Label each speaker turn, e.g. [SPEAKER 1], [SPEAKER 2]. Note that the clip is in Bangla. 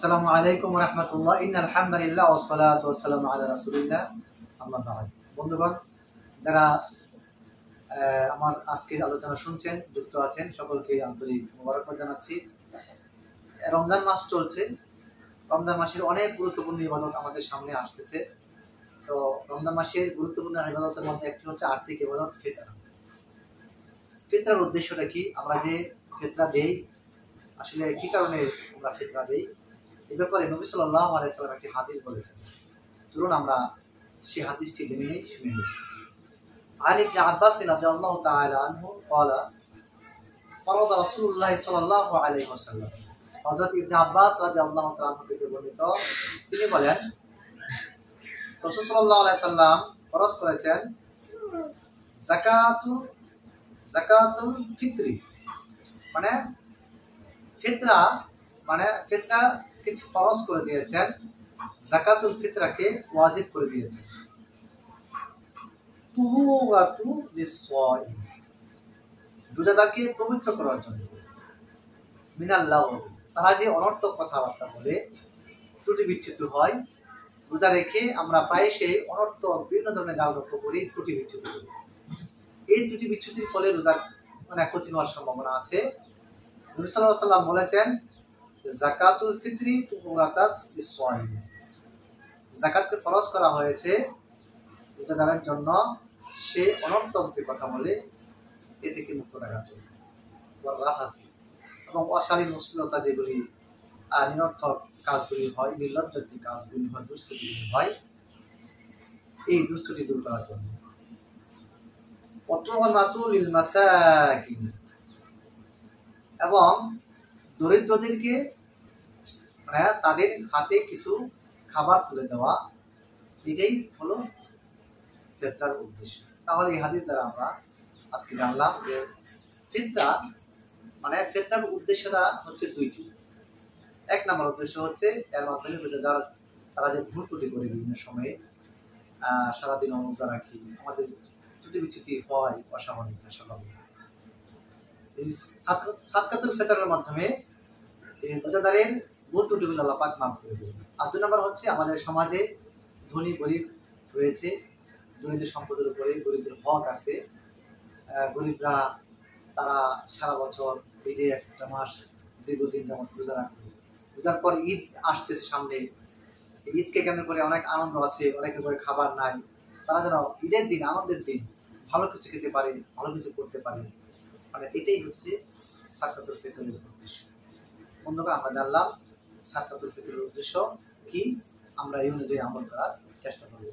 [SPEAKER 1] আসসালামু আলাইকুম ওয়া রাহমাতুল্লাহ। ইন্নাল হামদুলিল্লাহ ওয়াস সালাতু ওয়াস সালামু আলা রাসূলিল্লাহ। আম্মা বা'দ। বন্ধুগণ, যারা আমার আজকের আলোচনা শুনছেন, যুক্ত আছেন, সকলকে আন্তরিক মোবারকবাদ জানাচ্ছি। রমজান মাস চলছে। রমজান মাসের অনেক গুরুত্বপূর্ণ ইবাদত আমাদের সামনে আসতেছে। তো রমজান মাসের গুরুত্বপূর্ণ ইবাদতের মধ্যে একটি হচ্ছে আর্থিক ইবাদত ফিতরা। ফিতরার উদ্দেশ্যটা কি? আমরা যে ফিতরা দেই, আসলে কি কারণে আমরা ফিতরা দেই, এ ব্যাপারে নবী সাল্লাল্লাহু আলাইহি ওয়াসাল্লাম একটি হাদিস বলেছেন। চলুন আমরা সেই হাদিসটি জেনে নিই, শুনে নিই। عن ابن عباس رضي الله تعالى عنه قال فرض رسول الله صلى الله عليه وسلم। হযরত ইবনে আব্বাস রাদিয়াল্লাহু তাআলা থেকে বর্ণিত, তিনি বলেন রাসূল সাল্লাল্লাহু আলাইহি সাল্লাম ফরজ করেছেন যাকাতুল ফিতরি, মানে ফিতরাকে ফরজ করে দিয়েছেন, যাকাতুল ফিতরাকে ওয়াজিব করে দিয়েছেন। তুহুরাতু লিস-সাইম, রোজাদারকে পবিত্র করার জন্য। মিনাল্লাহ, তারা যে অনর্থক কথাবার্তা বলে, ত্রুটি বিচ্যুতি হয়, রোজা রেখে আমরা প্রায়শই অনর্থক বিভিন্ন ধরনের গাল গল্প করি, ত্রুটি বিচ্যুতি করি। এই ত্রুটি বিচ্যুতির ফলে রোজার ক্ষতি হওয়ার সম্ভাবনা আছে। নবী সাল্লাল্লাহু আলাইহি ওয়াসাল্লাম বলেছেন যাকাতুল ফিতরি তুহুরাতাস লিস-সাইম, যাকাতকে ফরজ করা হয়েছে রোজাদারের জন্য, সে অনর্থক যে কথা বলে এ থেকে মুক্ত রাখার জন্য। এবং অশালীন অশ্লীলতা যেগুলি নিরর্থক কাজগুলি হয়, নির্লজ্জ যে কাজগুলি হয়, দুষ্টুগুলি হয়, এই দুষ্টুটি দূর করার জন্য। এবং দরিদ্রদেরকে তাদের হাতে কিছু খাবার তুলে দেওয়া, এটাই হলো ফিতরার উদ্দেশ্য। তাহলে এই হাদিস দ্বারা আমরা আজকে জানলাম যে ফিতরার উদ্দেশ্যটা হচ্ছে দুইটি। এক নম্বর উদ্দেশ্য হচ্ছে এর মাধ্যমে তারা যে ভুল ত্রুটি করে বিভিন্ন সময়ে, সারাদিন রোজা রাখি, আমাদের ত্রুটি বিচ্যুতি হয়, অস্বাভাবিক স্বাভাবিক। সাদকাতুল ফিতরের মাধ্যমে রোজাদারের ভুল ত্রুটিগুলো আল্লাহ পাক মাফ করে দেবেন। আর দুই নম্বর হচ্ছে আমাদের সমাজে ধনী গরিব রয়েছে, ধনীদের সম্পদের উপরে গরিবদের হক আছে। গরিবরা তারা সারা বছর ঈদে একটা মাস দীর্ঘদিন যেমন রোজা রাখবে, রোজার পর ঈদ আসতেছে সামনে, ঈদকে কেন্দ্র করে অনেক আনন্দ আছে, অনেকের করে খাবার নাই, তারা যেন ঈদের দিন, আনন্দের দিন ভালো কিছু খেতে পারে, ভালো কিছু করতে পারে, এটাই হচ্ছে সাদকাতুল ফিতরের উদ্দেশ্য। বন্ধুরা, আমরা জানলাম সাদকাতুল ফিতরের উদ্দেশ্য কি, আমরা এই অনুযায়ী আমল করার চেষ্টা করবো।